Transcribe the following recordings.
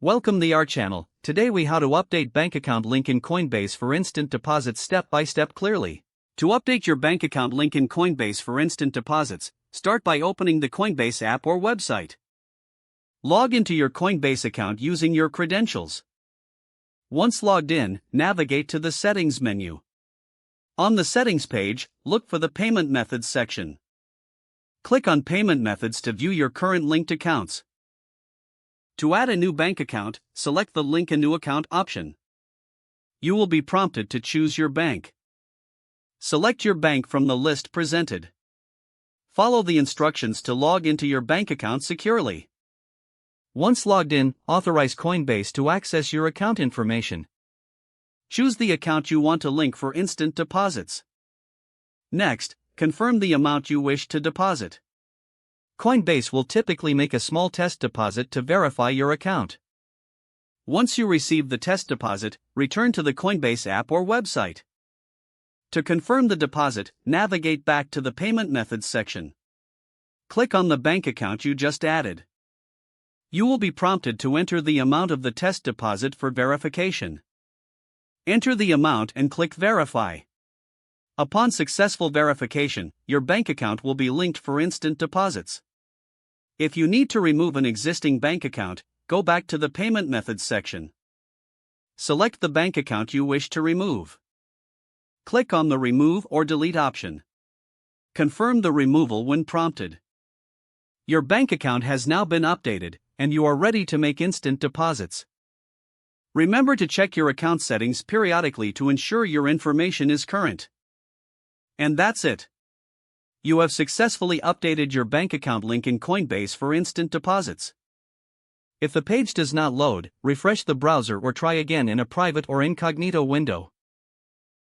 Welcome to our channel. Today we how to update bank account link in Coinbase for instant deposits step by step clearly. To update your bank account link in Coinbase for instant deposits, start by opening the Coinbase app or website. Log into your Coinbase account using your credentials. Once logged in, navigate to the Settings menu. On the Settings page, look for the Payment Methods section. Click on Payment Methods to view your current linked accounts. To add a new bank account, select the Link a New Account option. You will be prompted to choose your bank. Select your bank from the list presented. Follow the instructions to log into your bank account securely. Once logged in, authorize Coinbase to access your account information. Choose the account you want to link for instant deposits. Next, confirm the amount you wish to deposit. Coinbase will typically make a small test deposit to verify your account. Once you receive the test deposit, return to the Coinbase app or website. To confirm the deposit, navigate back to the Payment Methods section. Click on the bank account you just added. You will be prompted to enter the amount of the test deposit for verification. Enter the amount and click Verify. Upon successful verification, your bank account will be linked for instant deposits. If you need to remove an existing bank account, go back to the Payment Methods section. Select the bank account you wish to remove. Click on the Remove or Delete option. Confirm the removal when prompted. Your bank account has now been updated, and you are ready to make instant deposits. Remember to check your account settings periodically to ensure your information is current. And that's it. You have successfully updated your bank account link in Coinbase for instant deposits. If the page does not load, refresh the browser or try again in a private or incognito window.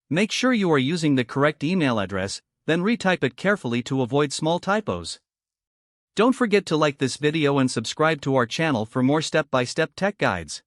Make sure you are using the correct email address, then retype it carefully to avoid small typos. Don't forget to like this video and subscribe to our channel for more step-by-step tech guides.